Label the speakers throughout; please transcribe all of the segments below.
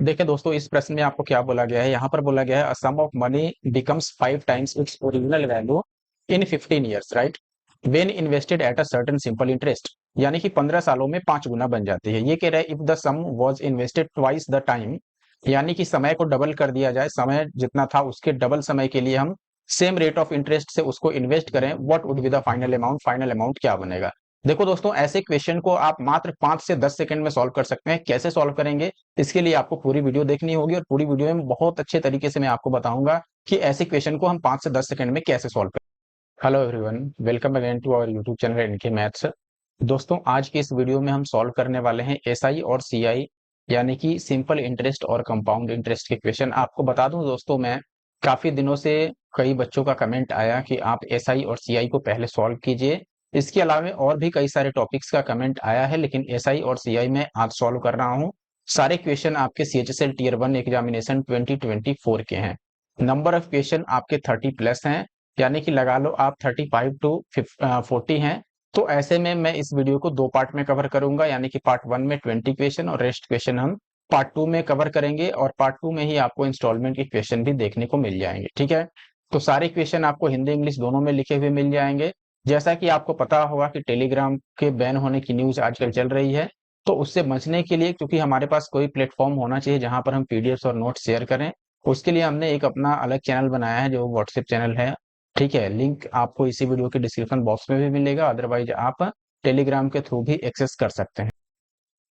Speaker 1: देखिए दोस्तों, इस प्रश्न में आपको क्या बोला गया है। यहाँ पर बोला गया है sum of money becomes 5 times its original value in 15 years, right, when invested at a certain simple interest. यानी कि 15 सालों में 5 गुना बन जाती है। ये कह रहा है if the sum was invested twice the time, यानी कि समय को डबल कर दिया जाए, समय जितना था उसके डबल समय के लिए हम सेम रेट ऑफ इंटरेस्ट से उसको इन्वेस्ट करें, what would be the final amount, final amount क्या बनेगा। देखो दोस्तों, ऐसे क्वेश्चन को आप मात्र 5 से 10 सेकंड में सॉल्व कर सकते हैं। कैसे सॉल्व करेंगे, इसके लिए आपको पूरी वीडियो देखनी होगी और पूरी वीडियो में बहुत अच्छे तरीके से मैं आपको बताऊंगा कि ऐसे क्वेश्चन को हम 5 से 10 सेकंड में कैसे सॉल्व करें। Hello everyone, welcome again to our YouTube channel इनके मैथ्स। दोस्तों, आज की इस वीडियो में हम सॉल्व करने वाले हैं एसआई और सीआई, यानी कि सिंपल इंटरेस्ट और कंपाउंड इंटरेस्ट के क्वेश्चन। आपको बता दूं दोस्तों, मैं काफी दिनों से कई बच्चों का कमेंट आया कि आप एसआई और सीआई को पहले सॉल्व कीजिए। इसके अलावा और भी कई सारे टॉपिक्स का कमेंट आया है, लेकिन एसआई और सीआई में आज सॉल्व कर रहा हूँ। सारे क्वेश्चन आपके सीएचएसएल टीयर 1 एग्जामिनेशन 2024 के हैं। नंबर ऑफ क्वेश्चन आपके 30 प्लस हैं, यानी कि लगा लो आप 35 टू 40 हैं। तो ऐसे में मैं इस वीडियो को 2 पार्ट में कवर करूंगा, यानी कि पार्ट 1 में 20 क्वेश्चन और रेस्ट क्वेश्चन हम पार्ट 2 में कवर करेंगे, और पार्ट 2 में ही आपको इंस्टॉलमेंट के क्वेश्चन भी देखने को मिल जाएंगे। ठीक है, तो सारे क्वेश्चन आपको हिंदी इंग्लिश दोनों में लिखे हुए मिल जाएंगे। जैसा कि आपको पता होगा कि टेलीग्राम के बैन होने की न्यूज आजकल चल रही है, तो उससे बचने के लिए, क्योंकि हमारे पास कोई प्लेटफॉर्म होना चाहिए जहां पर हम पीडीएफ और नोट शेयर करें, उसके लिए हमने एक अपना अलग चैनल बनाया है जो व्हाट्सएप चैनल है। ठीक है, लिंक आपको इसी वीडियो के डिस्क्रिप्शन बॉक्स में भी मिलेगा, अदरवाइज आप टेलीग्राम के थ्रू भी एक्सेस कर सकते हैं।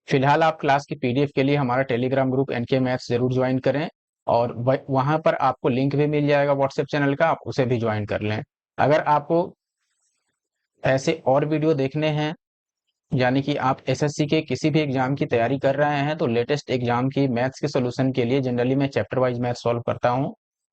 Speaker 1: फिलहाल आप क्लास की पीडीएफ के लिए हमारा टेलीग्राम ग्रुप एनके मैथ्स जरूर ज्वाइन करें, और वहां पर आपको लिंक भी मिल जाएगा व्हाट्सएप चैनल का, आप उसे भी ज्वाइन कर लें। अगर आपको ऐसे और वीडियो देखने हैं, यानी कि आप एसएससी के किसी भी एग्जाम की तैयारी कर रहे हैं, तो लेटेस्ट एग्जाम की मैथ्स के सोल्यूशन के लिए जनरली मैं चैप्टर वाइज मैथ सॉल्व करता हूं।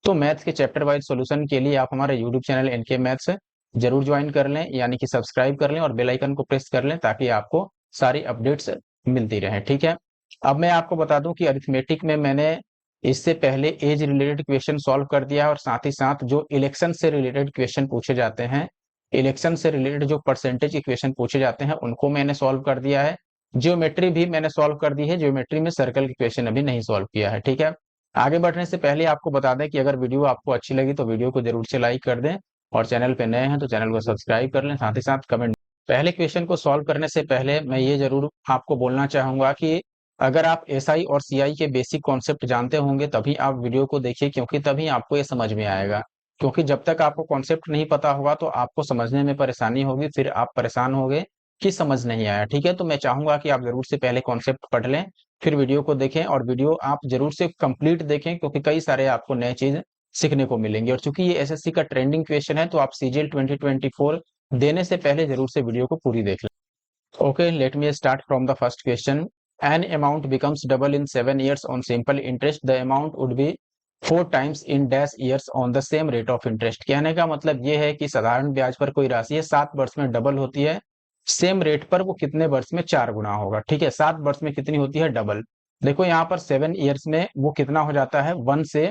Speaker 1: तो मैथ्स के चैप्टर वाइज सोल्यूशन के लिए आप हमारे यूट्यूब चैनल एनके मैथ्स जरूर ज्वाइन कर लें, यानी कि सब्सक्राइब कर लें और बेल आइकन को प्रेस कर लें, ताकि आपको सारी अपडेट्स मिलती रहे। ठीक है, अब मैं आपको बता दूं कि अरिथमेटिक में मैंने इससे पहले एज रिलेटेड क्वेश्चन सॉल्व कर दिया है, और साथ ही साथ जो इलेक्शन से रिलेटेड क्वेश्चन पूछे जाते हैं, इलेक्शन से रिलेटेड जो परसेंटेज इक्वेशन पूछे जाते हैं, उनको मैंने सॉल्व कर दिया है। ज्योमेट्री भी मैंने सॉल्व कर दी है, ज्योमेट्री में सर्कल के क्वेश्चन अभी नहीं सॉल्व किया है। ठीक है, आगे बढ़ने से पहले आपको बता दें कि अगर वीडियो आपको अच्छी लगी तो वीडियो को जरूर से लाइक कर दें, और चैनल पे नए हैं तो चैनल को सब्सक्राइब कर लें, साथ ही साथ कमेंट। पहले क्वेश्चन को सॉल्व करने से पहले मैं ये जरूर आपको बोलना चाहूंगा कि अगर आप एसआई और सीआई के बेसिक कॉन्सेप्ट जानते होंगे तभी आप वीडियो को देखिए, क्योंकि तभी आपको ये समझ में आएगा। क्योंकि जब तक आपको कॉन्सेप्ट नहीं पता होगा तो आपको समझने में परेशानी होगी, फिर आप परेशान होगे कि समझ नहीं आया। ठीक है, तो मैं चाहूंगा कि आप जरूर से पहले कॉन्सेप्ट पढ़ लें, फिर वीडियो को देखें, और वीडियो आप जरूर से कंप्लीट देखें, क्योंकि कई सारे आपको नए चीज सीखने को मिलेंगे। और चूंकि ये एसएससी का ट्रेंडिंग क्वेश्चन है, तो आप सीजीएल 2024 देने से पहले जरूर से वीडियो को पूरी देख लें। Okay, let me start from the first question. An amount becomes double in 7 years on simple interest, the amount would be 4 times in dash years on the same rate of interest. कहने का मतलब ये है कि साधारण ब्याज पर कोई राशि है, 7 वर्ष में डबल होती है, सेम रेट पर वो कितने वर्ष में 4 गुना होगा। ठीक है, 7 वर्ष में कितनी होती है, डबल। देखो यहाँ पर 7 ईयर्स में वो कितना हो जाता है, 1 से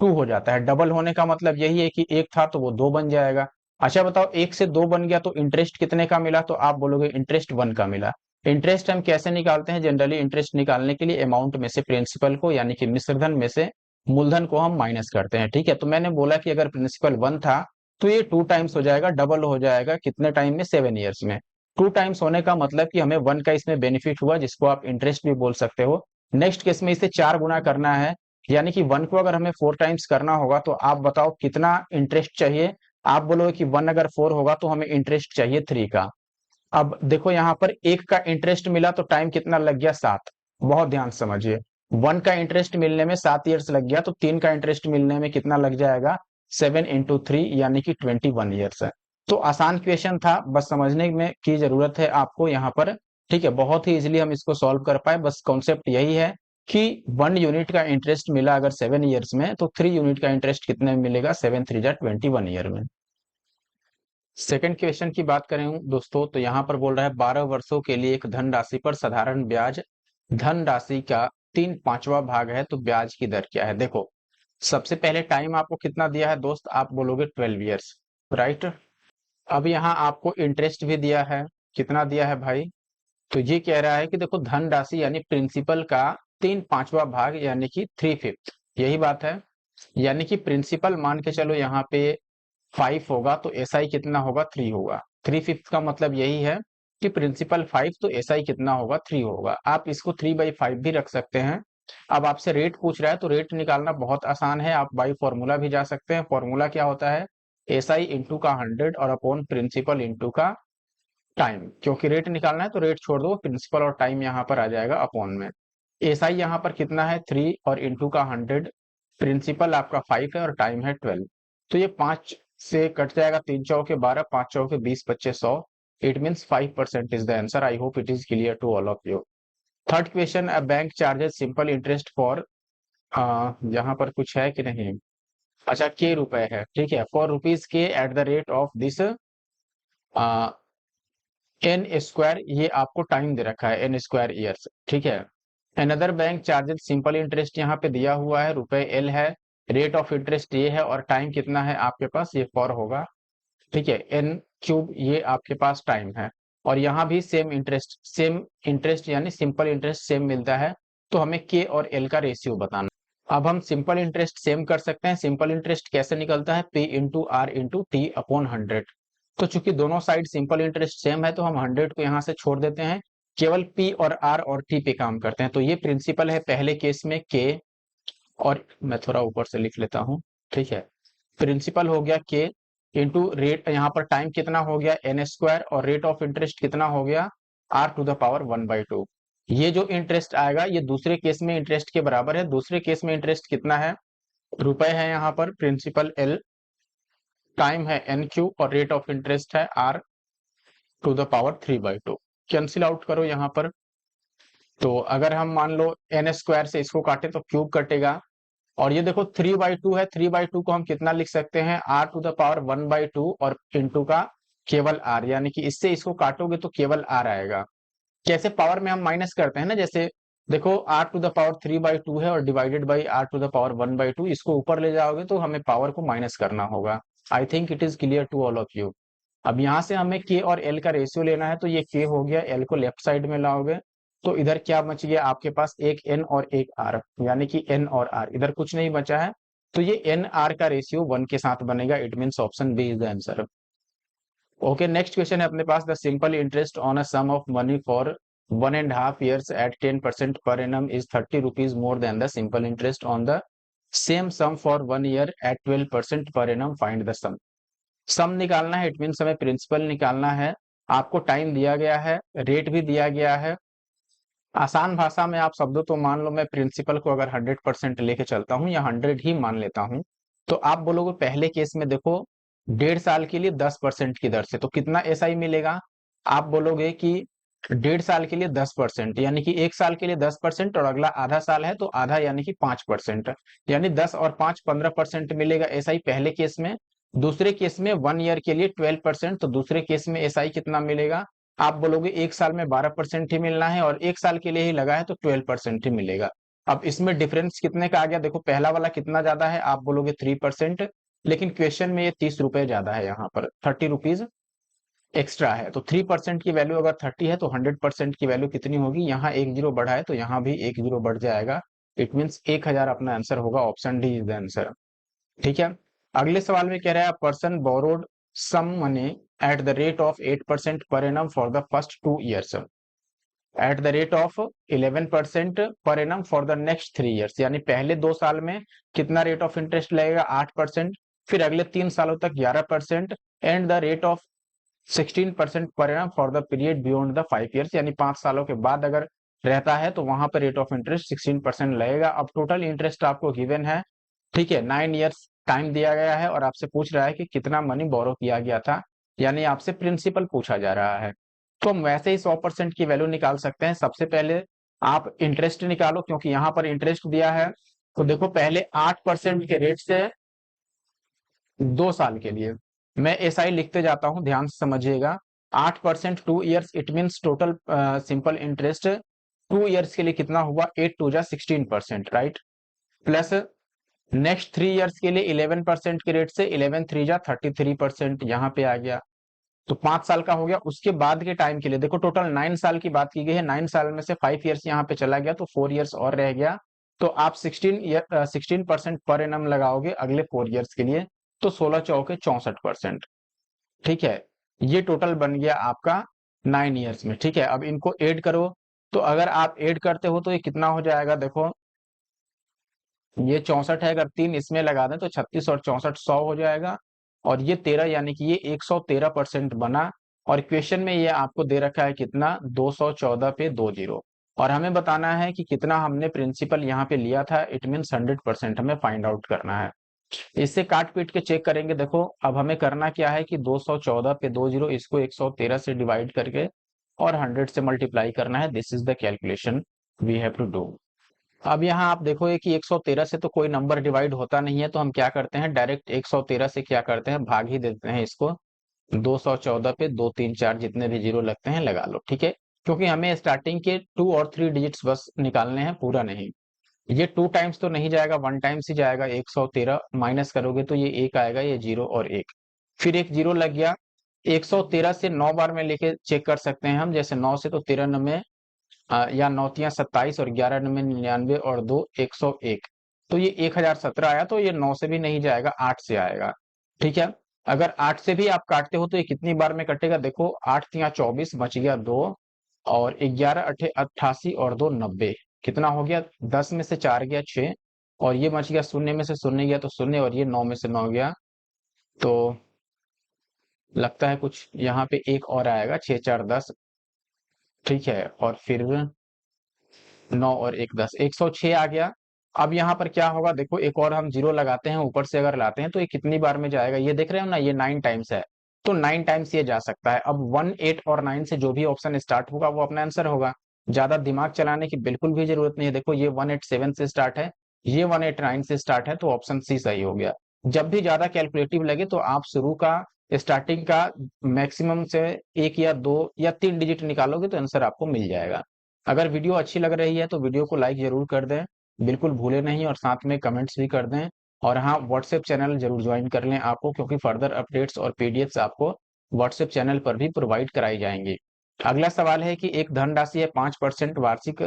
Speaker 1: 2 हो जाता है। डबल होने का मतलब यही है कि एक था तो वो 2 बन जाएगा। अच्छा बताओ, 1 से 2 बन गया तो इंटरेस्ट कितने का मिला, तो आप बोलोगे इंटरेस्ट 1 का मिला। इंटरेस्ट हम कैसे निकालते हैं, जनरली इंटरेस्ट निकालने के लिए अमाउंट में से प्रिंसिपल को, यानी कि मिश्रधन में से मूलधन को हम माइनस करते हैं। ठीक है, तो मैंने बोला कि अगर प्रिंसिपल 1 था तो ये 2 टाइम्स हो जाएगा, डबल हो जाएगा कितने टाइम में, 7 ईयर्स में। 2 टाइम्स होने का मतलब कि हमें 1 का इसमें बेनिफिट हुआ, जिसको आप इंटरेस्ट भी बोल सकते हो। नेक्स्ट केस में इसे 4 गुना करना है, यानी कि 1 को अगर हमें 4 टाइम्स करना होगा, तो आप बताओ कितना इंटरेस्ट चाहिए। आप बोलोगे कि 1 अगर 4 होगा तो हमें इंटरेस्ट चाहिए 3 का। अब देखो यहाँ पर 1 का इंटरेस्ट मिला तो टाइम कितना लग गया, 7। बहुत ध्यान से समझिए, 1 का इंटरेस्ट मिलने में 7 ईयर्स लग गया, तो 3 का इंटरेस्ट मिलने में कितना लग जाएगा, 7 × 3 यानी कि 21 ईयर्स है। तो आसान क्वेश्चन था, बस समझने में की जरूरत है आपको यहाँ पर। ठीक है, बहुत ही इजिली हम इसको सॉल्व कर पाए। बस कॉन्सेप्ट यही है कि 1 यूनिट का इंटरेस्ट मिला अगर 7 ईयर्स में, तो 3 यूनिट का इंटरेस्ट कितने में मिलेगा, 7×3 = 21 ईयर में। सेकंड क्वेश्चन की बात करें दोस्तों, तो यहाँ पर बोल रहा है 12 वर्षों के लिए एक धनराशि पर साधारण ब्याज धनराशि का 3/5वां भाग है, तो ब्याज की दर क्या है। देखो, सबसे पहले टाइम आपको कितना दिया है दोस्त, आप बोलोगे 12 ईयर्स, राइट। अब यहाँ आपको इंटरेस्ट भी दिया है, कितना दिया है भाई, तो ये कह रहा है कि देखो धनराशि यानी प्रिंसिपल का 3/5 भाग यानी कि 3/5, यही बात है। यानी कि प्रिंसिपल मान के चलो यहाँ पे 5 होगा तो एसआई कितना होगा, 3 होगा। 3/5 का मतलब यही है कि प्रिंसिपल 5 तो एसआई कितना होगा, 3 होगा। आप इसको 3/5 भी रख सकते हैं। अब आपसे रेट पूछ रहा है तो रेट निकालना बहुत आसान है, आप बाई फॉर्मूला भी जा सकते हैं। फॉर्मूला क्या होता है, एसआई इंटू का 100 और अपॉन प्रिंसिपल इंटू का टाइम। क्योंकि रेट निकालना है तो रेट छोड़ दो, प्रिंसिपल और टाइम यहाँ पर आ जाएगा अपॉन में। एसआई यहाँ पर कितना है, 3 और इंटू का 100, प्रिंसिपल आपका 5 है और टाइम है 12। तो ये 5 से कट जाएगा, 3 चौके 12, 5 चौके 20, 25 100। It means 5% is the answer. I hope it is clear to all of you. Third question, a bank charges simple interest for, यहाँ पर कुछ है कि नहीं, अच्छा के रुपए है, ठीक है, फॉर रुपीज के at the rate of this N square, ये आपको टाइम दे रखा है एन स्क्वायर ईयर्स, ठीक है। Another bank charges simple interest यहाँ पे दिया हुआ है, रुपए एल है, रेट ऑफ इंटरेस्ट ये है और टाइम कितना है आपके पास, ये फॉर होगा, ठीक है। एन क्यूब ये आपके पास टाइम है और यहाँ भी सेम इंटरेस्ट यानी सिंपल इंटरेस्ट सेम मिलता है। तो हमें के और एल का रेशियो बताना। अब हम सिंपल इंटरेस्ट सेम कर सकते हैं। सिंपल इंटरेस्ट कैसे निकलता है, P into R into T upon 100। तो चूंकि दोनों साइड सिंपल इंटरेस्ट सेम है तो हम 100 को यहाँ से छोड़ देते हैं, केवल पी और आर और टी पे काम करते हैं। तो ये प्रिंसिपल है पहले केस में के, और मैं थोड़ा ऊपर से लिख लेता हूँ, ठीक है। प्रिंसिपल हो गया के इंटू रेट, यहाँ पर टाइम कितना हो गया एन स्क्वायर, और रेट ऑफ इंटरेस्ट कितना हो गया आर टू द पावर 1/2। ये जो इंटरेस्ट आएगा ये दूसरे केस में इंटरेस्ट के बराबर है। दूसरे केस में इंटरेस्ट कितना है, रुपए है यहाँ पर, प्रिंसिपल एल, टाइम है एन क्यू और रेट ऑफ इंटरेस्ट है R to the power 3/2। Cancel out करो यहाँ पर। तो अगर हम मान लो एन स्क्वायर से इसको काटे तो क्यूब कटेगा, और ये देखो 3/2 है, 3/2 को हम कितना लिख सकते हैं, आर टू द पावर 1/2 और इंटू का केवल आर, यानी कि इससे इसको काटोगे तो केवल आर आएगा। कैसे, पावर में हम माइनस करते हैं ना, जैसे देखो आर टू द पावर 3/2 है और divided by R to the power 1/2, इसको ऊपर ले जाओगे तो हमें पावर को माइनस करना होगा। I think it is clear to all of you. अब यहाँ से हमें के और एल का रेशियो लेना है, तो ये के हो गया, एल को लेफ्ट साइड में लाओगे तो इधर क्या बच गया आपके पास, एक एन और एक आर, यानी कि एन और आर, इधर कुछ नहीं बचा है। तो ये एन आर का रेशियो 1 के साथ बनेगा। It means option B is the answer. Okay, next question है अपने पास, the simple interest on a sum of money for 1.5 years at 10% per annum is 30 rupees more than the simple interest on the same sum for 1 year at 12% per annum, find the सम निकालना है। It mean हमें principal निकालना है। आपको time दिया गया है, rate भी दिया गया है। आसान भाषा में आप शब्दों, तो मान लो मैं प्रिंसिपल को अगर 100% लेके चलता हूँ या 100 ही मान लेता हूँ, तो आप बोलोगे पहले केस में देखो 1.5 साल के लिए 10% की दर से, तो कितना एसआई मिलेगा। आप बोलोगे कि 1.5 साल के लिए 10%, यानी कि 1 साल के लिए 10% और अगला आधा साल है तो आधा यानी कि 5%, यानी 10 और 5 15% मिलेगा एसआई पहले केस में। दूसरे केस में 1 ईयर के लिए 12%, तो दूसरे केस में एसआई कितना मिलेगा, आप बोलोगे 1 साल में 12% ही मिलना है और 1 साल के लिए ही लगा है तो 12% ही मिलेगा। अब इसमें डिफरेंस कितने का आ गया, देखो पहला वाला कितना ज्यादा है, आप बोलोगे 3%, लेकिन क्वेश्चन में ये 30 रुपए ज्यादा है, यहाँ पर 30 रुपीज एक्स्ट्रा है। तो 3% की वैल्यू अगर 30 है तो 100% की वैल्यू कितनी होगी, यहाँ एक जीरो बढ़ा है तो यहाँ भी एक जीरो बढ़ जाएगा। इट मीन्स 1000 अपना आंसर होगा। Option D is the answer, ठीक है। अगले सवाल में कह रहा है, person borrowed some money at the rate of 8% per annum for the first 2 years at the rate of 11% per annum for the next 3 years, यानी पहले 2 साल में कितना रेट ऑफ इंटरेस्ट लगेगा, 8%, फिर अगले 3 सालों तक 11% एंड द रेट ऑफ 16% पर annum for the period beyond the 5 years, यानी 5 सालों के बाद अगर रहता है तो वहां पर रेट ऑफ इंटरेस्ट 16% लगेगा। अब टोटल इंटरेस्ट आपको गिवन है, ठीक है, 9 years टाइम दिया गया है और आपसे पूछ रहा है कि कितना मनी बोरो किया गया था, यानी आपसे प्रिंसिपल पूछा जा रहा है। तो हम वैसे ही 100% की वैल्यू निकाल सकते हैं। सबसे पहले आप इंटरेस्ट निकालो, क्योंकि यहाँ पर इंटरेस्ट दिया है। तो देखो पहले 8% के रेट से 2 साल के लिए मैं एसआई लिखते जाता हूं, ध्यान से समझिएगा। 8% 2 years, it means total simple interest 2 years के लिए कितना हुआ, 8 2 16%, राइट। प्लस नेक्स्ट 3 years के लिए 11% के रेट से 11 3 जा 33%, यहाँ पे आ गया। तो 5 साल का हो गया। उसके बाद के टाइम के लिए देखो टोटल 9 साल की बात की गई है, 9 साल में से 5 ईयर्स यहाँ पे चला गया तो 4 ईयर्स और रह गया। तो आप 16% पर एनम लगाओगे अगले 4 ईयर्स के लिए, तो 16 चौके 64%। ठीक है, ये टोटल बन गया आपका 9 ईयर्स में। ठीक है, अब इनको ऐड करो, तो अगर आप ऐड करते हो तो ये कितना हो जाएगा, देखो ये 64 है, अगर 3 इसमें लगा दें तो 36 और 64 100 हो जाएगा, और ये 13 यानी कि ये 113% बना। और क्वेश्चन में ये आपको दे रखा है कितना, 214 पे 20, और हमें बताना है कि कितना हमने प्रिंसिपल यहाँ पे लिया था। इट मीन्स 100% हमें फाइंड आउट करना है। इससे काट पीट के चेक करेंगे। देखो अब हमें करना क्या है कि 214 पे 20 इसको 113 से डिवाइड करके और 100 से मल्टीप्लाई करना है। This is the calculation we have to do. अब यहाँ आप देखोगे कि 113 से तो कोई नंबर डिवाइड होता नहीं है, तो हम क्या करते हैं, डायरेक्ट 113 से क्या करते हैं, भाग ही देते हैं इसको। 214 पे 2 3 4 जितने भी जीरो लगते हैं लगा लो। ठीक है, क्योंकि हमें स्टार्टिंग के 2 और 3 डिजिट्स बस निकालने हैं, पूरा नहीं। ये 2 टाइम्स तो नहीं जाएगा, 1 टाइम्स ही जाएगा। 113 माइनस करोगे तो ये 1 आएगा, ये 0 और 1, फिर एक 0 लग गया। 113 से 9 बार में लेके चेक कर सकते हैं हम, जैसे 9 से तो 93, या 9 तियां 27 और 11 99 और 2 101, तो ये 1017 आया। तो ये 9 से भी नहीं जाएगा, 8 से आएगा। ठीक है, अगर 8 से भी आप काटते हो तो ये कितनी बार में कटेगा, देखो 8 तियां 24 बच गया 2, और 11 अठे 88 और 2 90, कितना हो गया, 10 में से 4 गया 6, और ये बच गया शून्य में से शून्य गया तो शून्य, और ये 9 में से 9 गया। तो लगता है कुछ यहाँ पे एक और आएगा, 6 4 10। ठीक है, और फिर 9 और 1 10, 106 आ गया। अब यहाँ पर क्या होगा, देखो एक और हम जीरो लगाते हैं, ऊपर से अगर लाते हैं तो ये कितनी बार में जाएगा, ये देख रहे हो ना, ये 9 टाइम्स है, तो 9 टाइम्स ये जा सकता है। अब 1 8 और 9 से जो भी ऑप्शन स्टार्ट होगा वो अपना आंसर होगा। ज्यादा दिमाग चलाने की बिल्कुल भी जरूरत नहीं है। देखो ये 187 से स्टार्ट है, ये 189 से स्टार्ट है, तो ऑप्शन सी सही हो गया। जब भी ज्यादा कैलकुलेटिव लगे तो आप शुरू का, स्टार्टिंग का मैक्सिमम से 1 या 2 या 3 डिजिट निकालोगे तो आंसर आपको मिल जाएगा। अगर वीडियो अच्छी लग रही है तो वीडियो को लाइक जरूर कर दें, बिल्कुल भूले नहीं, और साथ में कमेंट्स भी कर दें। और हाँ, व्हाट्सएप चैनल जरूर ज्वाइन कर लें आपको, क्योंकि फर्दर अपडेट्स और पीडीएफ्स आपको व्हाट्सएप चैनल पर भी प्रोवाइड कराई जाएंगी। अगला सवाल है कि एक धनराशि है 5% वार्षिक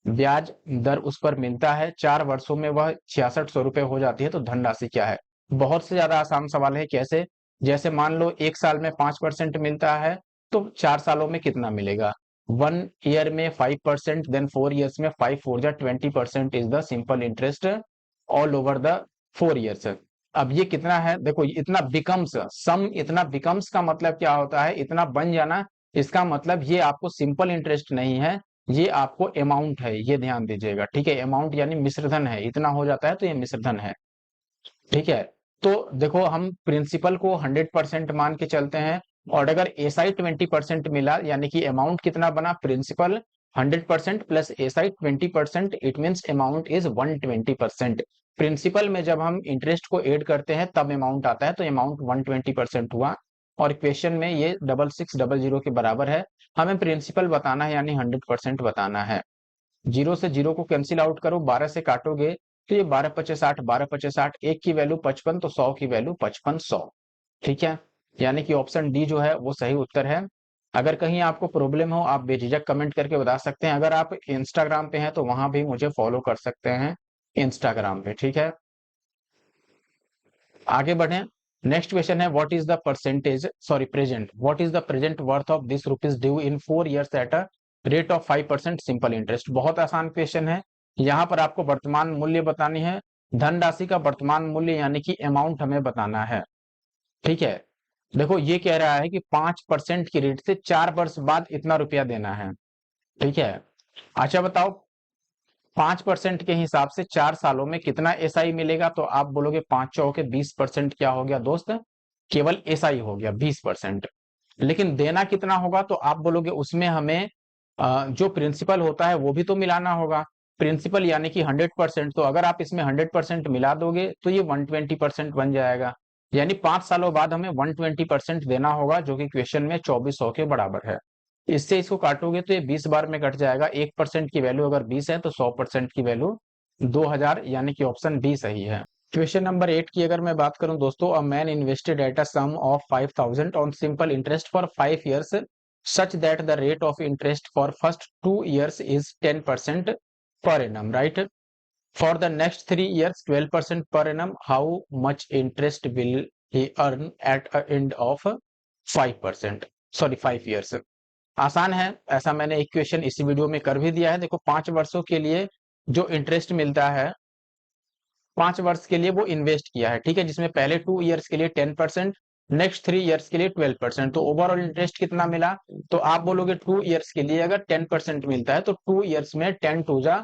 Speaker 1: ब्याज दर उस पर मिलता है, 4 वर्षों में वह 6600 रुपये हो जाती है, तो धनराशि क्या है। बहुत से ज्यादा आसान सवाल है। कैसे, जैसे मान लो 1 साल में 5% मिलता है, तो 4 सालों में कितना मिलेगा। 1 ईयर में 5%, देन 4 ईयर्स में 5 4 जा 20% is the simple interest all over the 4 years. अब ये कितना है, देखो इतना बिकम्स सम, इतना बिकम्स का मतलब क्या होता है, इतना बन जाना। इसका मतलब ये आपको सिंपल इंटरेस्ट नहीं है, ये आपको अमाउंट है, ये ध्यान दीजिएगा। ठीक है, अमाउंट यानी मिश्रधन है, इतना हो जाता है तो ये मिश्रधन है। ठीक है, तो देखो हम प्रिंसिपल को 100% मान के चलते हैं, और अगर एसआई 20% मिला, यानी कि अमाउंट कितना बना, principal 100% plus SI 20%, it means amount is 120%। Principal में जब हम इंटरेस्ट को ऐड करते हैं तब अमाउंट आता है, तो अमाउंट 120% हुआ। और क्वेश्चन में ये 6600 के बराबर है। हमें प्रिंसिपल बताना है, यानी 100% बताना है। जीरो से जीरो को कैंसिल आउट करो, 12 से काटोगे तो ये 12 5 60, 12 5 60, एक की वैल्यू 55, तो 100 की वैल्यू 55 100। ठीक है, यानी कि ऑप्शन डी जो है वो सही उत्तर है। अगर कहीं आपको प्रॉब्लम हो, आप बेझिझक कमेंट करके बता सकते हैं। अगर आप इंस्टाग्राम पे हैं तो वहां भी मुझे फॉलो कर सकते हैं, इंस्टाग्राम पे। ठीक है, आगे बढ़े। नेक्स्ट क्वेश्चन है, what is the percentage, sorry present, what is the present worth of this rupees due in 4 years at a rate of 5% simple interest. बहुत आसान क्वेश्चन है। यहाँ पर आपको वर्तमान मूल्य बतानी है, धनराशि का वर्तमान मूल्य यानी कि अमाउंट हमें बताना है। ठीक है, देखो ये कह रहा है कि 5% की रेट से 4 वर्ष बाद इतना रुपया देना है। ठीक है, अच्छा बताओ, 5% के हिसाब से 4 सालों में कितना एसआई मिलेगा, तो आप बोलोगे 5 चौके 20%, क्या हो गया दोस्त, केवल एसआई हो गया 20%। लेकिन देना कितना होगा, तो आप बोलोगे उसमें हमें जो प्रिंसिपल होता है वो भी तो मिलाना होगा। प्रिंसिपल यानी कि 100%, तो अगर आप इसमें 100% मिला दोगे तो ये 120% बन जाएगा। यानी 5 सालों बाद हमें 120% देना होगा, जो कि क्वेश्चन में 2400 के बराबर है। इससे इसको काटोगे तो ये 20 बार में कट जाएगा। 1% की वैल्यू अगर 20 है तो 100% की वैल्यू 2000, यानी कि ऑप्शन बी सही है। क्वेश्चन नंबर 8 की अगर मैं बात करूं दोस्तों, a man invested at a sum of 5000 on simple interest for 5 years such that the rate of interest for first 2 years is 10% per annum, right? For the next 3 years 12% per annum. How much interest will he earn at a end of 5%, sorry 5 years? आसान है, ऐसा मैंने एक question इसी video में कर भी दिया है। देखो 5 वर्षों के लिए जो इंटरेस्ट मिलता है, 5 वर्ष के लिए वो इन्वेस्ट किया है, ठीक है, जिसमें पहले 2 इयर्स के लिए 10%, नेक्स्ट 3 इयर्स के लिए 12%, तो ओवरऑल इंटरेस्ट कितना मिला? तो आप बोलोगे 2 इयर्स के लिए अगर 10% मिलता है तो 2 इयर्स में 10 टू जा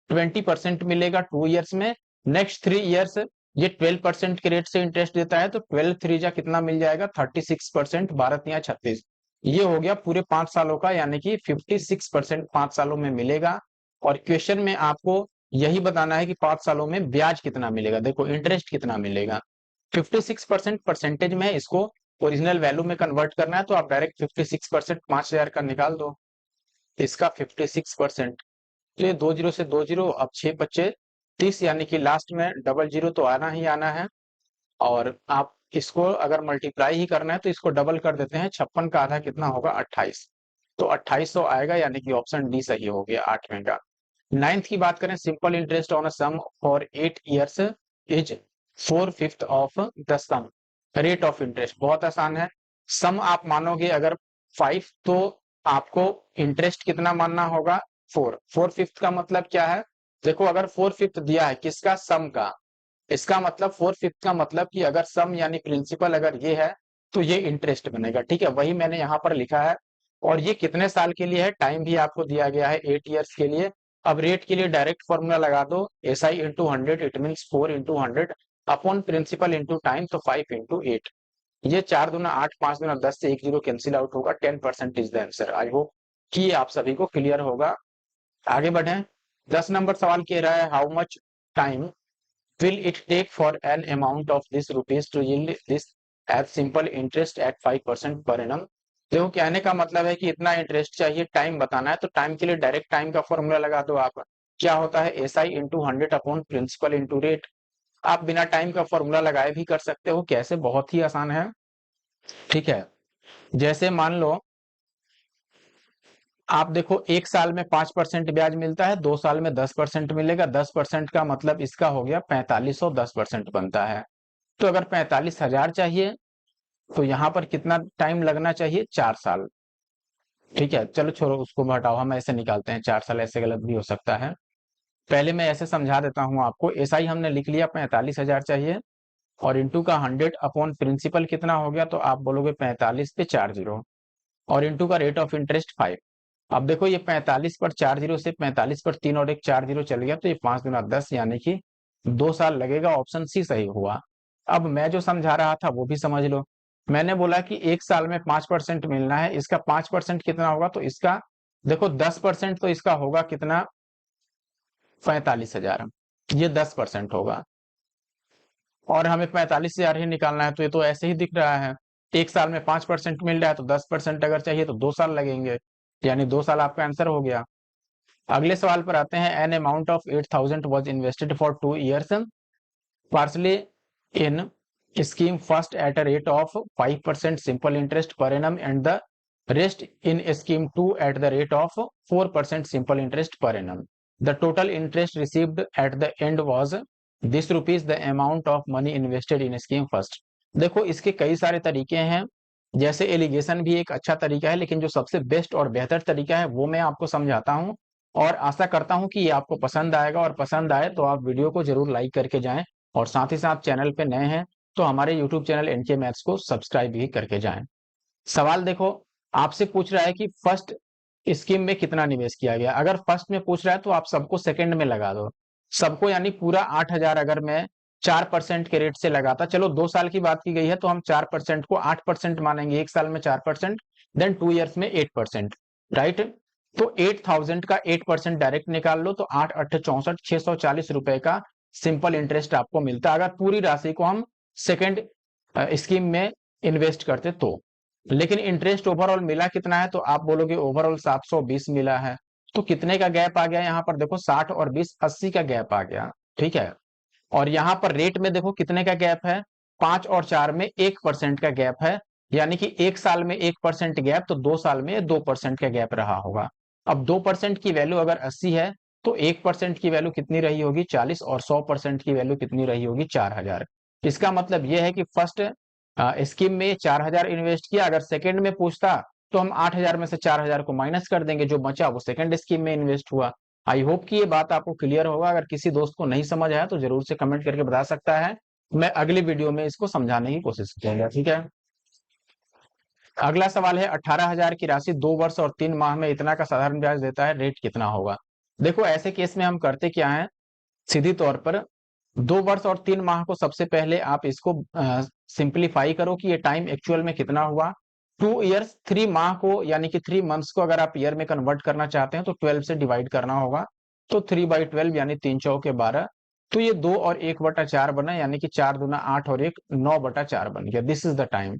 Speaker 1: 20% मिलेगा 2 इयर्स में। नेक्स्ट 3 इयर्स ये 12% के रेट से इंटरेस्ट देता है, तो 12 3 जा कितना मिल जाएगा? 36%, 12 या 36, ये हो गया पूरे 5 सालों का, यानी कि 56% 5 सालों में मिलेगा। और क्वेश्चन में आपको यही बताना है कि 5 सालों में ब्याज कितना मिलेगा, देखो इंटरेस्ट कितना मिलेगा। 56% परसेंटेज में इसको ओरिजिनल वैल्यू में कन्वर्ट करना है, तो आप डायरेक्ट 56% 5000 का निकाल दो, इसका 56%, तो ये 2 जीरो से 2 जीरो, अब 6 पच्चे 30, यानी कि लास्ट में डबल जीरो तो आना ही आना है। और आप इसको अगर मल्टीप्लाई ही करना है तो इसको डबल कर देते हैं, 56 का आधा कितना होगा? 28, तो 2800 आएगा, यानी कि ऑप्शन डी सही हो गया 8वें का। 9th की बात करें, simple interest on a sum for 8 years is 4/5 of the sum rate of interest. बहुत आसान है, सम आप मानोगे अगर 5, तो आपको इंटरेस्ट कितना मानना होगा? 4। 4/5 का मतलब क्या है? देखो अगर 4/5 दिया है किसका? सम का, इसका मतलब 4/5 का मतलब कि अगर सम यानी प्रिंसिपल अगर ये है तो ये इंटरेस्ट बनेगा, ठीक है, वही मैंने यहाँ पर लिखा है। और ये कितने साल के लिए है? टाइम भी आपको दिया गया है 8 years के लिए। अब रेट के लिए डायरेक्ट फॉर्मूला लगा दो, SI into 100, it mean 4 into 100 upon principal into time, तो 5 इंटू 8, ये 4 दूना 8, 5 दूना 10 से 1 जीरो कैंसिल आउट होगा, 10% is the answer. I hope कि ये आप सभी को क्लियर होगा। आगे बढ़े, 10 नंबर सवाल कह रहा है, how much time will it take for an amount of this rupees to yield this as simple interest at 5% per annum? देखो कहने का मतलब है कि इतना इंटरेस्ट चाहिए, टाइम बताना है, तो टाइम के लिए डायरेक्ट टाइम का फॉर्मूला लगा दो आप, क्या होता है? SI into 100 upon principal into rate. आप बिना टाइम का फॉर्मूला लगाए भी कर सकते हो, कैसे? बहुत ही आसान है, ठीक है। जैसे मान लो आप देखो 1 साल में 5% ब्याज मिलता है, 2 साल में 10% मिलेगा, 10% का मतलब इसका हो गया 4500, 10% बनता है। तो अगर 45,000 चाहिए तो यहाँ पर कितना टाइम लगना चाहिए? 4 साल, ठीक है। चलो छोड़ो उसको, हटाओ, हम ऐसे निकालते हैं, 4 साल, ऐसे गलत भी हो सकता है। पहले मैं ऐसे समझा देता हूँ आपको, SI हमने लिख लिया 45,000 चाहिए, और इंटू का 100 अपॉन प्रिंसिपल कितना हो गया? तो आप बोलोगे 45 पे 4 जीरो, और इंटू का रेट ऑफ इंटरेस्ट 5। अब देखो ये 45 पर 4 जीरो से 45 पर 3 और एक 4 जीरो चल गया, तो ये 5 दूना 10, यानी कि 2 साल लगेगा, ऑप्शन सी सही हुआ। अब मैं जो समझा रहा था वो भी समझ लो। मैंने बोला कि 1 साल में 5% मिलना है, इसका 5% कितना होगा? तो इसका देखो 10% तो इसका होगा कितना? 45,000, ये 10% होगा, और हमें 45,000 ही निकालना है, तो ये तो ऐसे ही दिख रहा है। 1 साल में 5% मिल रहा है, तो 10% अगर चाहिए तो 2 साल लगेंगे, यानी 2 साल आपका आंसर हो गया। अगले सवाल पर आते हैं, an amount of 8,000 was invested for 2 years partly in scheme first at a rate of 5% simple interest per annum and the rest in scheme 2 at the rate of 4% simple interest per annum. The total interest received at the end was this rupees, the amount of money invested in scheme first. देखो इसके कई सारे तरीके हैं, जैसे allegation भी एक अच्छा तरीका है, लेकिन जो सबसे बेस्ट और बेहतर तरीका है वो मैं आपको समझाता हूं, और आशा करता हूं कि ये आपको पसंद आएगा, और पसंद आए तो आप वीडियो को जरूर लाइक करके जाएं, और साथ ही साथ चैनल पे नए हैं तो हमारे YouTube चैनल एनके मैथ्स को सब्सक्राइब भी करके जाएं। सवाल देखो, आपसे पूछ रहा है कि फर्स्ट स्कीम में कितना निवेश किया गया। अगर फर्स्ट में पूछ रहा है तो आप सबको सेकंड में लगा दो, सबको, यानी पूरा 8,000 अगर मैं 4% के रेट से लगाता, चलो 2 साल की बात की गई है तो हम 4% को 8% मानेंगे, 1 साल में 4%, देन 2 ईयर्स में 8%, राइट। तो 8,000 का 8% डायरेक्ट निकाल लो, तो 8 8 64, 640 रुपए का सिंपल इंटरेस्ट आपको मिलता, अगर पूरी राशि को हम सेकेंड स्कीम में इन्वेस्ट करते तो। लेकिन इंटरेस्ट ओवरऑल मिला कितना है? तो आप बोलोगे ओवरऑल 720 मिला है, तो कितने का गैप आ गया यहाँ पर? देखो 60 और 20, 80 का गैप आ गया, ठीक है। और यहाँ पर रेट में देखो कितने का गैप है, 5 और 4 में 1% का गैप है, यानी कि 1 साल में 1% गैप, तो 2 साल में 2% का गैप रहा होगा। अब 2% की वैल्यू अगर 80 है तो 1% की वैल्यू कितनी रही होगी, 40, और 100% की वैल्यू कितनी रही होगी, 4000। इसका मतलब यह है कि फर्स्ट स्कीम में 4000 इन्वेस्ट किया, अगर सेकेंड में पूछता तो हम 8000 में से 4000 को माइनस कर देंगे, जो बचा वो सेकेंड स्कीम में इन्वेस्ट हुआ। आई होप कि ये बात आपको क्लियर होगा। अगर किसी दोस्त को नहीं समझ आया तो जरूर से कमेंट करके बता सकता है, मैं अगली वीडियो में इसको समझाने की कोशिश करूंगा, ठीक है। अगला सवाल है, 18,000 की राशि 2 वर्ष और 3 माह में इतना का साधारण ब्याज देता है, रेट कितना होगा। देखो ऐसे केस में हम करते क्या है, सीधी तौर पर 2 वर्ष और 3 माह को सबसे पहले आप इसको सिंप्लीफाई करो कि ये टाइम एक्चुअल में कितना हुआ। 2 ईयर्स 3 माह को यानी कि 3 मंथ्स को अगर आप ईयर में कन्वर्ट करना चाहते हैं तो 12 से डिवाइड करना होगा। तो 3/12 यानी 3 चौके 12। तो ये 2 और 1/4 बना, यानी कि 4 दूना 8 और 1 9/4 बन गया। This is the time.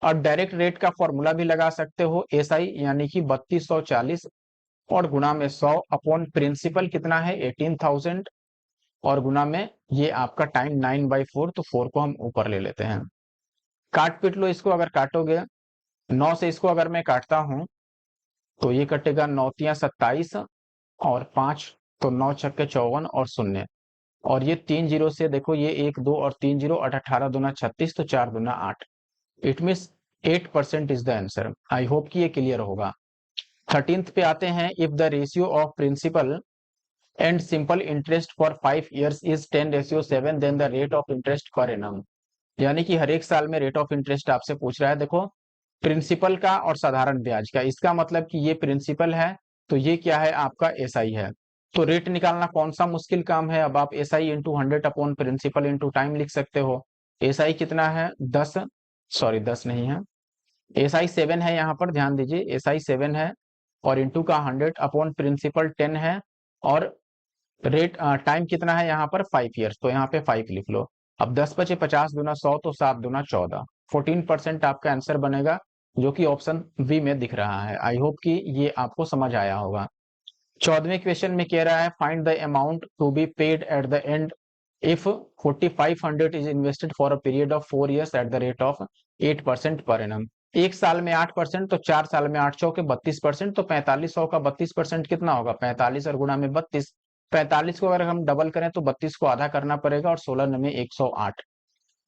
Speaker 1: और डायरेक्ट रेट का फॉर्मूला भी लगा सकते हो, एसआई यानी कि 3240 और गुणा में 100 अपॉन प्रिंसिपल कितना है 18,000 और गुना में ये आपका टाइम 9/4, तो 4 को हम ऊपर ले लेते हैं। काट पीट लो इसको, अगर काटोगे 9 से इसको अगर मैं काटता हूं तो ये कटेगा 9 तियां 27 और 5, तो 9 छक्के 54 और शून्य, और ये 3 जीरो से देखो, ये 1 2 और 3 जीरो, 18 दूना 36, तो 4 दूना 8। It means 8% is the answer. I hope कि ये क्लियर होगा। 13th पे आते हैं, if the ratio of principal and simple interest for 5 years is 10:7, then the rate of interest per annum. यानी कि हर एक साल में रेट ऑफ इंटरेस्ट आपसे पूछ रहा है। देखो प्रिंसिपल का और साधारण ब्याज का, इसका मतलब कि ये प्रिंसिपल है तो ये क्या है आपका एसआई है। तो रेट निकालना कौन सा मुश्किल काम है। अब आप SI into 100 upon principal into time लिख सकते हो। एसआई कितना है 10, सॉरी 10 नहीं है, एसआई 7 है, यहाँ पर ध्यान दीजिए एसआई 7 है, और इंटू का 100 अपॉन प्रिंसिपल 10 है, और रेट टाइम कितना है यहाँ पर 5 ईयर्स, तो यहाँ पे 5 लिख लो। अब 10 बचे 50 दूना 100, तो 7 दूना 14, 14% आपका आंसर बनेगा, जो कि ऑप्शन बी में दिख रहा है। आई होप कि ये आपको समझ आया होगा। 14वें क्वेश्चन में कह रहा है, find the amount to be paid at the end if 4500 is invested for a period of 4 years at the rate of 8% per annum. 1 साल में 8%, तो 4 साल में 8 चौके 32%, तो 4500 का 32% कितना होगा 45 और गुणा में 32। 45 को अगर हम डबल करें तो 32 को आधा करना पड़ेगा, और 16 में 108,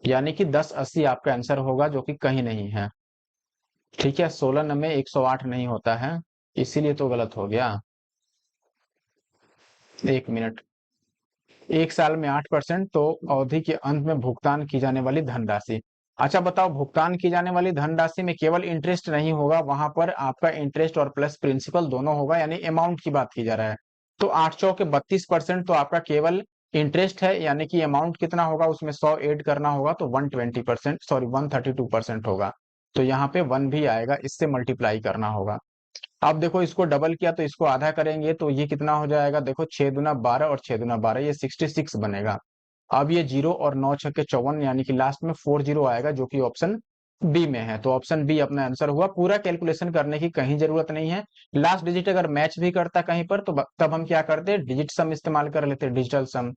Speaker 1: यानी कि 1080 आपका आंसर होगा, जो कि कहीं नहीं है। ठीक है, 16 में 108 नहीं होता है, इसीलिए तो गलत हो गया। 1 मिनट। 1 साल में 8%, तो अवधि के अंत में भुगतान की जाने वाली धनराशि। अच्छा बताओ, भुगतान की जाने वाली धनराशि में केवल इंटरेस्ट नहीं होगा, वहां पर आपका इंटरेस्ट और प्लस प्रिंसिपल दोनों होगा, यानी अमाउंट की बात की जा रहा है। तो 8 चौके 32%, तो आपका केवल इंटरेस्ट है, यानी कि अमाउंट कितना होगा उसमें 100 ऐड करना होगा, तो 120%, सॉरी 132% होगा। तो यहाँ पे 1 भी आएगा, इससे मल्टीप्लाई करना होगा। अब देखो इसको डबल किया तो इसको आधा करेंगे, तो ये कितना हो जाएगा, देखो 6 दूना 12 और 6 दूना 12, ये 66 बनेगा। अब ये 0 और 9 छक्के 54, यानी कि लास्ट में 40 आएगा, जो कि ऑप्शन बी में है। तो ऑप्शन बी अपना आंसर हुआ। पूरा कैलकुलेशन करने की कहीं जरूरत नहीं है। लास्ट डिजिट अगर मैच भी करता कहीं पर, तो तब हम क्या करते हैं, डिजिट सम इस्तेमाल कर लेते हैं, डिजिटल सम।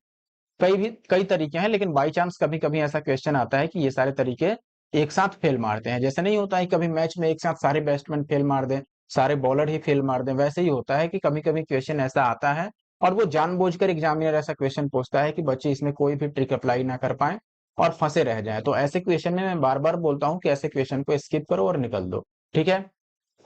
Speaker 1: कई तरीके हैं, लेकिन बाई चांस कभी कभी ऐसा क्वेश्चन आता है कि ये सारे तरीके एक साथ फेल मारते हैं। जैसे नहीं होता है कभी मैच में एक साथ सारे बैट्समैन फेल मार दें, सारे बॉलर ही फेल मार दें, वैसे ही होता है कि कभी कभी क्वेश्चन ऐसा आता है, और वो जानबूझकर एग्जामिनर ऐसा क्वेश्चन पूछता है कि बच्चे इसमें कोई भी ट्रिक अप्लाई ना कर पाए और फंसे रह जाए। तो ऐसे क्वेश्चन में मैं बार बार बोलता हूँ कि ऐसे क्वेश्चन को स्किप करो और निकल दो। ठीक है।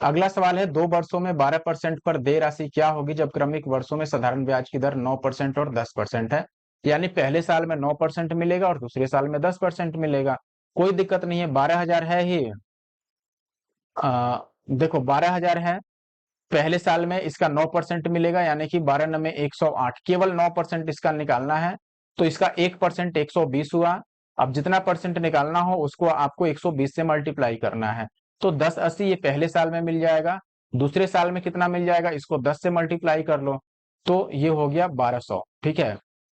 Speaker 1: अगला सवाल है, 2 वर्षों में 12% पर देय राशि क्या होगी जब क्रमिक वर्षों में साधारण ब्याज की दर 9% और 10% है। यानी पहले साल में 9% मिलेगा और दूसरे साल में 10% मिलेगा। कोई दिक्कत नहीं है, 12,000 है ही। देखो 12,000 है, पहले साल में इसका 9% मिलेगा, यानी कि 12 में 108, केवल 9% इसका निकालना है। तो इसका 1% 120 हुआ। अब जितना परसेंट निकालना हो उसको आपको 120 से मल्टीप्लाई करना है। तो 1080 ये पहले साल में मिल जाएगा। दूसरे साल में कितना मिल जाएगा, इसको 10 से मल्टीप्लाई कर लो, तो ये हो गया 1200। ठीक है।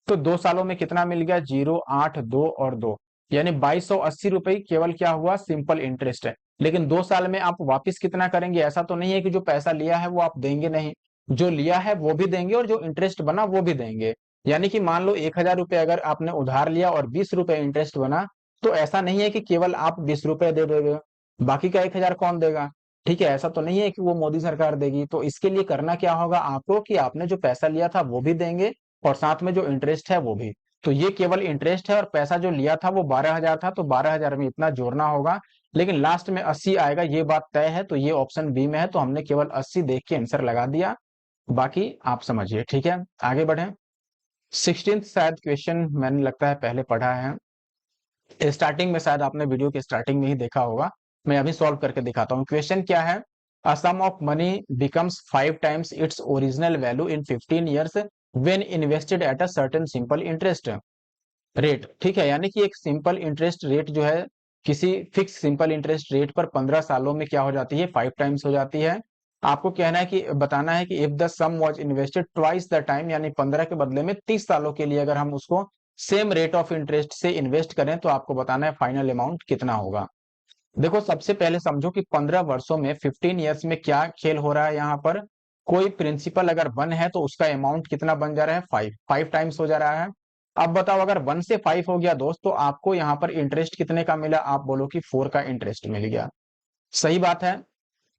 Speaker 1: तो 2 सालों में कितना मिल गया, 0 8 2 और 2, यानी 2280 रुपये केवल क्या हुआ, सिंपल इंटरेस्ट है। लेकिन 2 साल में आप वापस कितना करेंगे, ऐसा तो नहीं है कि जो पैसा लिया है वो आप देंगे नहीं, जो लिया है वो भी देंगे और जो इंटरेस्ट बना वो भी देंगे। यानी कि मान लो 1,000 रुपए अगर आपने उधार लिया और 20 रुपए इंटरेस्ट बना, तो ऐसा नहीं है कि केवल आप 20 रुपए दे दोगे, बाकी का 1,000 कौन देगा? ठीक है, ऐसा तो नहीं है कि वो मोदी सरकार देगी। तो इसके लिए करना क्या होगा आपको कि आपने जो पैसा लिया था वो भी देंगे और साथ में जो इंटरेस्ट है वो भी। तो ये केवल इंटरेस्ट है और पैसा जो लिया था वो 12,000 था, तो 12,000 में इतना जोड़ना होगा, लेकिन लास्ट में 80 आएगा, ये बात तय है। तो ये ऑप्शन बी में है, तो हमने केवल 80 देख के आंसर लगा दिया, बाकी आप समझिए। ठीक है, आगे बढ़े। 16th शायद क्वेश्चन मैंने लगता है पहले पढ़ा है, स्टार्टिंग में शायद आपने वीडियो के स्टार्टिंग में ही देखा होगा। मैं अभी सॉल्व करके दिखाता हूँ। क्वेश्चन क्या है? A sum of money becomes 5 times its original value in 15 years when invested at a certain simple interest rate. ठीक है, यानी कि एक सिंपल इंटरेस्ट रेट जो है, किसी फिक्स सिंपल इंटरेस्ट रेट पर 15 सालों में क्या हो जाती है? 5 times हो जाती है। आपको कहना है कि बताना है कि if the sum was invested twice the time, यानी 15 के बदले में 30 सालों के लिए अगर हम उसको सेम रेट ऑफ इंटरेस्ट से इन्वेस्ट करें, तो आपको बताना है फाइनल अमाउंट कितना होगा। देखो, सबसे पहले समझो कि 15 वर्षों में 15 ईयर्स में क्या खेल हो रहा है। यहाँ पर कोई प्रिंसिपल अगर 1 है तो उसका अमाउंट कितना बन जा रहा है? 5 टाइम्स हो जा रहा है। अब बताओ, अगर 1 से 5 हो गया दोस्त, तो आपको यहाँ पर इंटरेस्ट कितने का मिला? आप बोलो कि 4 का इंटरेस्ट मिल गया। सही बात है।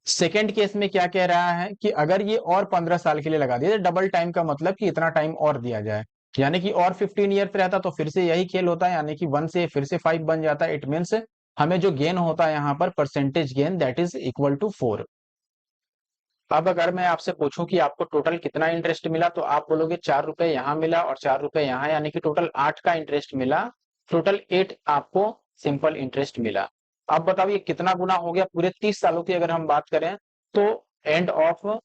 Speaker 1: सेकेंड केस में क्या कह रहा है कि अगर ये और 15 साल के लिए लगा दिया, डबल टाइम का मतलब कि इतना टाइम और दिया जाए, यानी कि और 15 ईयर्स रहता तो फिर से यही खेल होता है, यानी कि 1 से फिर से 5 बन जाता है। इट मीन्स हमें जो गेन होता है यहाँ पर percentage gain, that is equal to 4। अब अगर मैं आपसे पूछूं कि आपको टोटल कितना इंटरेस्ट मिला, तो आप बोलोगे 4 रुपए यहाँ मिला और 4 रुपए यहाँ, यानी कि टोटल 8 का इंटरेस्ट मिला। टोटल 8 आपको सिंपल इंटरेस्ट मिला। अब बताओ ये कितना गुना हो गया? पूरे 30 सालों की अगर हम बात करें, तो end of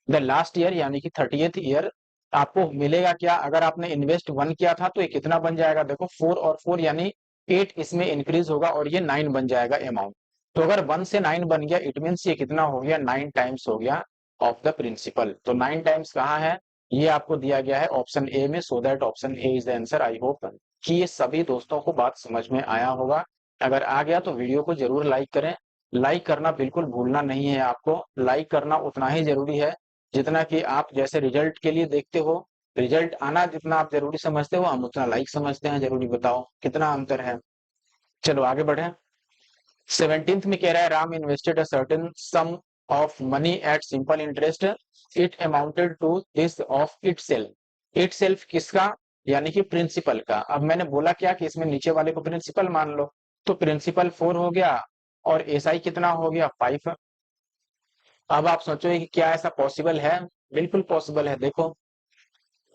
Speaker 1: the last year यानी कि 30th ईयर आपको मिलेगा क्या? अगर आपने इन्वेस्ट 1 किया था तो ये कितना बन जाएगा? देखो 4 और 4 यानी 8 इसमें इंक्रीज होगा और ये 9 बन जाएगा अमाउंट। तो अगर 1 से 9 बन गया, इट मीन्स ये कितना हो गया? 9 टाइम्स हो गया ऑफ द प्रिंसिपल। तो 9 टाइम्स कहाँ है? ये आपको दिया गया है ऑप्शन ए में। So that option A is the answer. I hope कि ये सभी दोस्तों को बात समझ में आया होगा। अगर आ गया तो वीडियो को जरूर लाइक करें। लाइक करना बिल्कुल भूलना नहीं है। आपको लाइक करना उतना ही जरूरी है जितना कि आप जैसे रिजल्ट के लिए देखते हो। रिजल्ट आना जितना आप जरूरी समझते हो, हम उतना लाइक समझते हैं जरूरी। बताओ कितना अंतर है। चलो आगे बढ़े। 17th में कह रहा है Ram invested a certain sum of money at simple interest, it amounted to this of itself किसका? यानी कि प्रिंसिपल का। अब मैंने बोला क्या कि इसमें नीचे वाले को प्रिंसिपल मान लो, तो प्रिंसिपल 4 हो गया और एसआई कितना हो गया? 5। अब आप सोचो कि क्या ऐसा पॉसिबल है? बिल्कुल पॉसिबल है। देखो,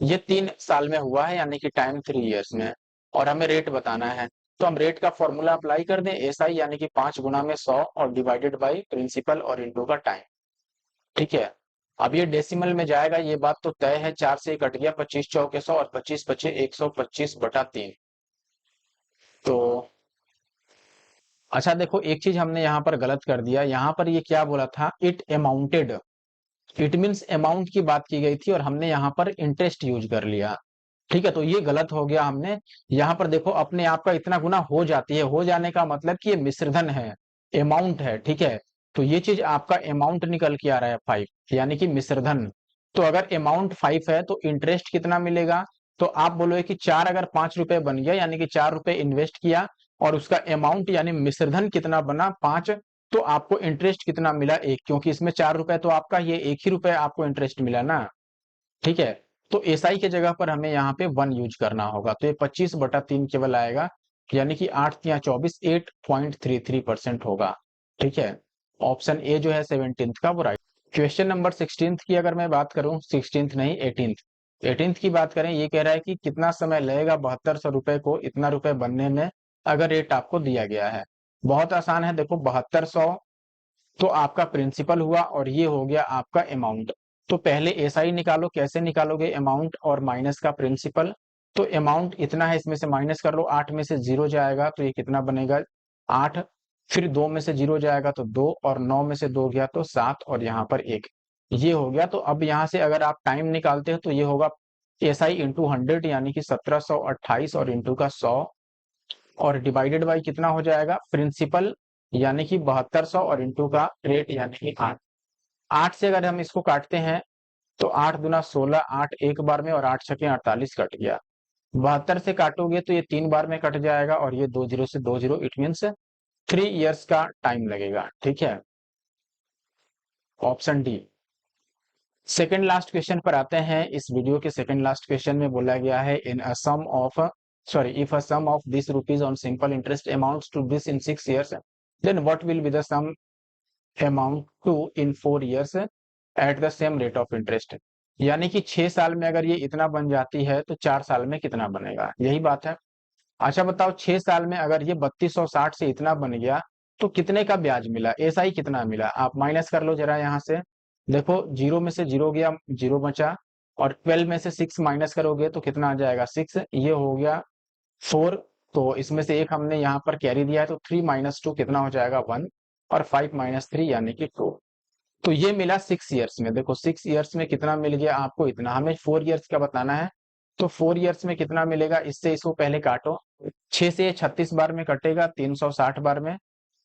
Speaker 1: ये 3 साल में हुआ है, यानी कि टाइम 3 ईयर्स में, और हमें रेट बताना है। तो हम रेट का फॉर्मूला अप्लाई कर दें, एसआई यानी कि 5 गुना में 100 और डिवाइडेड बाई प्रिंसिपल और इंटू का टाइम। ठीक है, अब ये डेसिमल में जाएगा, ये बात तो तय है। 4 से कट गया, 25 चौके 100 और 25 पचे 125/3। तो अच्छा देखो, एक चीज हमने यहाँ पर गलत कर दिया। यहाँ पर ये क्या बोला था? It amounted. It means amount की बात की गई थी और हमने यहाँ पर इंटरेस्ट यूज कर लिया। ठीक है, तो ये गलत हो गया। हमने यहाँ पर देखो अपने आप का इतना गुना हो जाती है, हो जाने का मतलब कि ये मिश्रधन है, अमाउंट है। ठीक है, तो ये चीज आपका अमाउंट निकल के आ रहा है 5, यानी कि मिश्रधन। तो अगर अमाउंट 5 है तो इंटरेस्ट कितना मिलेगा? तो आप बोलोगे कि 4 अगर 5 रुपए बन गया, यानी कि 4 रुपए इन्वेस्ट किया और उसका अमाउंट यानी मिश्रधन कितना बना? 5। तो आपको इंटरेस्ट कितना मिला? 1, क्योंकि इसमें 4 रुपए तो आपका, ये 1 ही रुपए आपको इंटरेस्ट मिला ना। ठीक है, तो एसआई के जगह पर हमें यहाँ पे 1 यूज करना होगा, तो ये 25/3 केवल आएगा, यानी कि 8 या 24 8.33% होगा। ठीक है, ऑप्शन ए जो है 17th का वो राइट। क्वेश्चन नंबर 16th की अगर मैं बात करूं, 16th नहीं 18th, 18th की बात करें, ये कह रहा है कि कितना समय लगेगा 7200 रुपए को इतना रुपए बनने में, अगर रेट आपको दिया गया है। बहुत आसान है। देखो 7200 तो आपका प्रिंसिपल हुआ और ये हो गया आपका अमाउंट। तो पहले एसआई निकालो। कैसे निकालोगे? अमाउंट और माइनस का प्रिंसिपल। तो अमाउंट इतना है, इसमें से माइनस कर लो, 8 में से 0 जाएगा तो ये कितना बनेगा? 8। फिर 2 में से 0 जाएगा तो 2, और 9 में से 2 गया तो 7, और यहाँ पर 1। ये हो गया। तो अब यहाँ से अगर आप टाइम निकालते हो तो ये होगा एसआई इंटू 100, यानी कि 1728 और इंटू का 100, और डिवाइडेड बाई कितना हो जाएगा? प्रिंसिपल यानी कि 7200 और इंटू का रेट यानी कि 8। 8 से अगर हम इसको काटते हैं तो 8 दूना 16, 8 एक बार में और 8 छके 48 कट गया। 72 से काटोगे तो ये 3 बार में कट जाएगा और ये 2 जीरो से 2 जीरो, इट मीन्स 3 इयर्स का टाइम लगेगा। ठीक है, option D. Second last question पर आते हैं। इस वीडियो के सेकंड लास्ट क्वेश्चन में बोला गया है in a sum of if a sum of this rupees on simple interest amounts to this in 6 years, then what will be the sum amount to in 4 years at the same rate of interest. यानी कि 6 साल में अगर ये इतना बन जाती है तो 4 साल में कितना बनेगा, यही बात है। अच्छा बताओ, 6 साल में अगर ये 3260 से इतना बन गया तो कितने का ब्याज मिला, ऐसा ही कितना मिला। आप माइनस कर लो जरा यहाँ से, देखो जीरो में से जीरो गया, जीरो बचा, और 12 में से 6 माइनस करोगे तो कितना आ जाएगा 6, ये हो गया 4। तो इसमें से एक हमने यहाँ पर कैरी दिया है तो 3 माइनस 2 कितना हो जाएगा 1, और 5 माइनस 3 यानी कि 2। तो ये मिला 6 इयर्स में। देखो 6 इयर्स में कितना मिल गया आपको, इतना। हमें 4 इयर्स का बताना है, तो 4 इयर्स में कितना मिलेगा, इससे इसको पहले काटो। 6 से 36 बार में कटेगा, 360 बार में।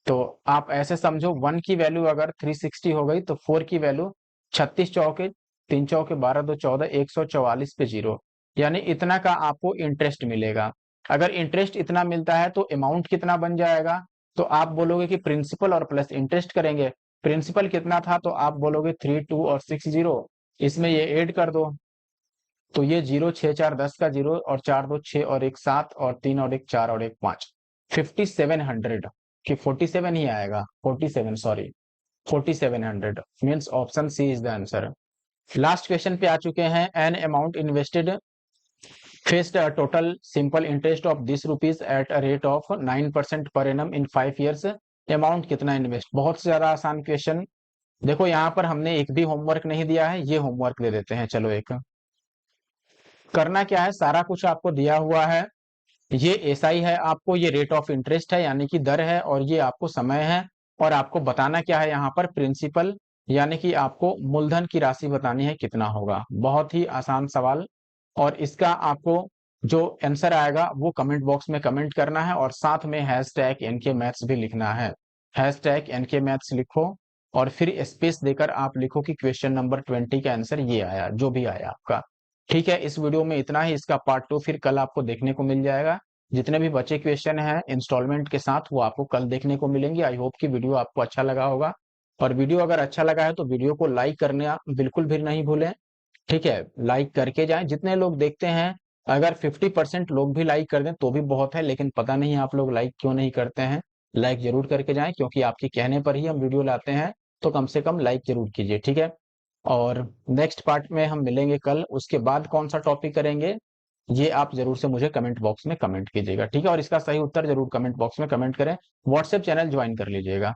Speaker 1: तो आप ऐसे समझो 1 की वैल्यू अगर 360 हो गई तो 4 की वैल्यू 36 चौके 3 चौके 12 2 14, 144 पे जीरो, यानी इतना का आपको इंटरेस्ट मिलेगा। अगर इंटरेस्ट इतना मिलता है तो अमाउंट कितना बन जाएगा, तो आप बोलोगे कि प्रिंसिपल और प्लस इंटरेस्ट करेंगे। प्रिंसिपल कितना था, तो आप बोलोगे 3 2 और 6 जीरो, इसमें ये ऐड कर दो, तो ये जीरो 6 4 10 का जीरो, और 4 2 6 और 1 7, और 3 और 1 4 और 1 5, 5700 कि 47 ही आएगा, 47 sorry 4700 means option C is the answer. Last question पे आ चुके हैं। An amount invested faced a total simple interest of this rupees at a rate of 9% per annum in 5 years, amount कितना इन्वेस्ट। बहुत से ज्यादा आसान क्वेश्चन। देखो यहाँ पर हमने एक भी होमवर्क नहीं दिया है, ये होमवर्क दे देते हैं। चलो, एक करना क्या है, सारा कुछ आपको दिया हुआ है। ये एसआई है, आपको ये रेट ऑफ इंटरेस्ट है यानी कि दर है, और ये आपको समय है। और आपको बताना क्या है यहाँ पर, प्रिंसिपल, यानी कि आपको मूलधन की राशि बतानी है कितना होगा। बहुत ही आसान सवाल। और इसका आपको जो आंसर आएगा वो कमेंट बॉक्स में कमेंट करना है, और साथ में हैशटैग एनके मैथ्स भी लिखना है। हैशटैग एनके मैथ्स लिखो, और फिर स्पेस देकर आप लिखो कि क्वेश्चन नंबर 20 का आंसर ये आया, जो भी आया आपका। ठीक है, इस वीडियो में इतना ही। इसका पार्ट 2 फिर कल आपको देखने को मिल जाएगा। जितने भी बचे क्वेश्चन हैं इंस्टॉलमेंट के साथ, वो आपको कल देखने को मिलेंगे। आई होप कि वीडियो आपको अच्छा लगा होगा, और वीडियो अगर अच्छा लगा है तो वीडियो को लाइक करना बिल्कुल भी नहीं भूलें। ठीक है, लाइक करके जाएं। जितने लोग देखते हैं, अगर 50% लोग भी लाइक कर दें तो भी बहुत है, लेकिन पता नहीं आप लोग लाइक क्यों नहीं करते हैं। लाइक जरूर करके जाएं, क्योंकि आपके कहने पर ही हम वीडियो लाते हैं, तो कम से कम लाइक जरूर कीजिए। ठीक है, और नेक्स्ट पार्ट में हम मिलेंगे कल। उसके बाद कौन सा टॉपिक करेंगे, ये आप जरूर से मुझे कमेंट बॉक्स में कमेंट कीजिएगा। ठीक है, और इसका सही उत्तर जरूर कमेंट बॉक्स में कमेंट करें। व्हाट्सएप चैनल ज्वाइन कर लीजिएगा।